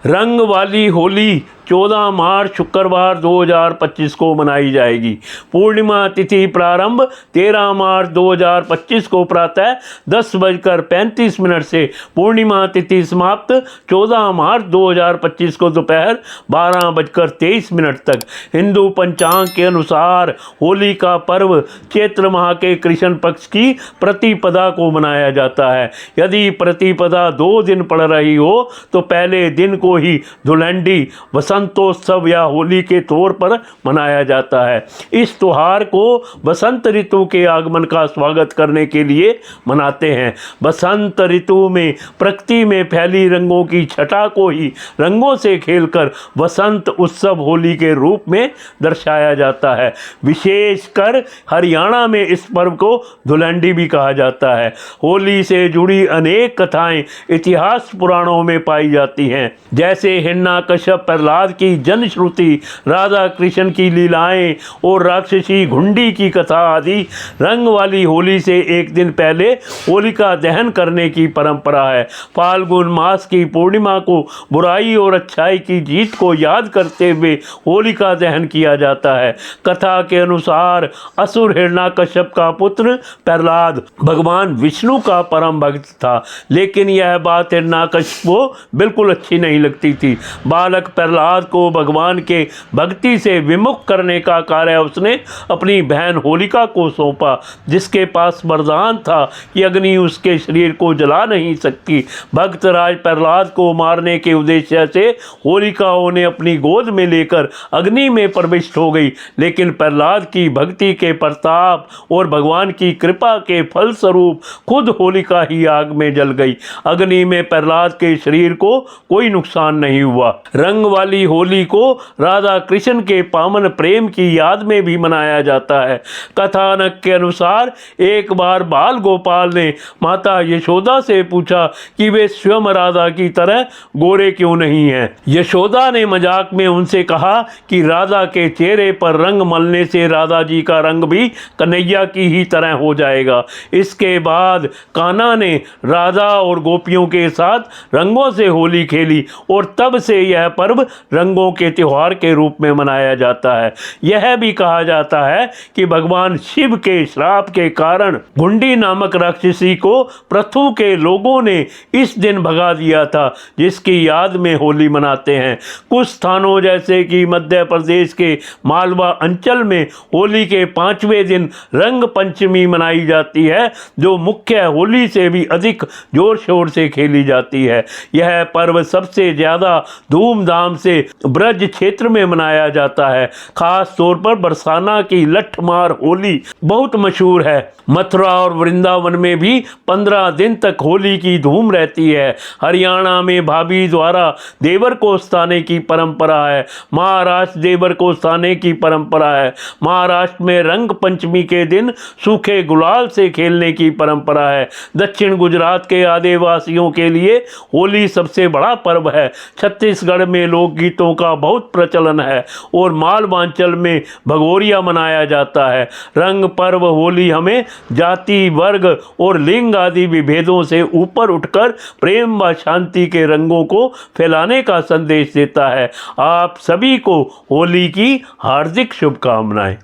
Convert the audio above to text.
रंग वाली होली 14 मार्च शुक्रवार 2025 को मनाई जाएगी। पूर्णिमा तिथि प्रारंभ 13 मार्च 2025 को प्रातः 10:35 से पूर्णिमा तिथि समाप्त 14 मार्च 2025 को दोपहर 12:23 तक। हिंदू पंचांग के अनुसार होली का पर्व चैत्र माह के कृष्ण पक्ष की प्रतिपदा को मनाया जाता है। यदि प्रतिपदा 2 दिन पड़ रही हो तो पहले दिन को ही धुलंडी बसंतोत्सव या होली के तौर पर मनाया जाता है। इस त्योहार को बसंत ऋतु के आगमन का स्वागत करने के लिए मनाते हैं। बसंत ऋतु में प्रकृति में फैली रंगों की छटा को ही रंगों से खेलकर बसंत उत्सव होली के रूप में दर्शाया जाता है। विशेषकर हरियाणा में इस पर्व को धुलंडी भी कहा जाता है। होली से जुड़ी अनेक कथाएं इतिहास पुराणों में पाई जाती हैं, जैसे हिरण्यकश्यप प्रहलाद की जनश्रुति, राधा कृष्ण की लीलाएं और राक्षसी घुंडी की कथा आदि। रंग वाली होली से एक दिन पहले होलिका दहन करने की परंपरा है। फाल्गुन मास की पूर्णिमा को बुराई और अच्छाई की जीत को याद करते हुए होलिका दहन किया जाता है। कथा के अनुसार असुर हिरण्यकश्यप का पुत्र प्रहलाद भगवान विष्णु का परम भक्त था, लेकिन यह बात हिरण्यकश्यप को बिल्कुल अच्छी नहीं लगती थी। बालक प्रहलाद को भगवान के भक्ति से विमुख करने का कार्य उसने अपनी बहन होलिका को सौंपा, जिसके पास वरदान था कि अग्नि उसके शरीर को जला नहीं सकती। भक्त राज प्रहलाद को मारने के उद्देश्य से होलिका उन्हें अपनी गोद में लेकर अग्नि में प्रविष्ट हो गई, लेकिन प्रहलाद की भक्ति के प्रताप और भगवान की कृपा के फलस्वरूप खुद होलिका ही आग में जल गई। अग्नि में प्रहलाद के शरीर को कोई नुकसान नहीं हुआ। रंग वाली होली को राधा कृष्ण के पावन प्रेम की याद में भी मनाया जाता है। कथानक के अनुसार एक बार बाल गोपाल ने माता यशोदा से पूछा कि वे स्वयं राधा की तरह गोरे क्यों नहीं हैं। यशोदा ने मजाक में उनसे कहा कि राधा के चेहरे पर रंग मलने से राधा जी का रंग भी कन्हैया की ही तरह हो जाएगा। इसके बाद कान्हा ने राधा और गोपियों के साथ रंगों से होली खेली और तब से यह पर्व रंगों के त्योहार के रूप में मनाया जाता है। यह भी कहा जाता है कि भगवान शिव के श्राप के कारण घुंडी नामक राक्षसी को पृथु के लोगों ने इस दिन भगा दिया था, जिसकी याद में होली मनाते हैं। कुछ स्थानों जैसे कि मध्य प्रदेश के मालवा अंचल में होली के 5वें दिन रंग पंचमी मनाई जाती है, जो मुख्य होली से भी अधिक जोर शोर से खेली जाती है। यह पर्व सबसे ज्यादा धूमधाम से ब्रज क्षेत्र में मनाया जाता है। खास तौर पर बरसाना की लठमार होली बहुत मशहूर है। मथुरा और वृंदावन में भी 15 दिन तक होली की धूम रहती है। हरियाणा में भाभी द्वारा देवर को स्थाने की परंपरा है। महाराष्ट्र देवर को स्थाने की परंपरा है। महाराष्ट्र में रंग पंचमी के दिन सूखे गुलाल से खेलने की परंपरा है। दक्षिण गुजरात के आदिवासियों के लिए होली सबसे बड़ा पर्व है। छत्तीसगढ़ में लोकगीतों का बहुत प्रचलन है और मालवांचल में भगोरिया मनाया जाता है। रंग पर्व होली हमें जाति, वर्ग और लिंग आदि विभेदों से ऊपर उठकर प्रेम व शांति के रंगों को फैलाने का संदेश देता है। आप सभी को होली की हार्दिक शुभकामनाएं।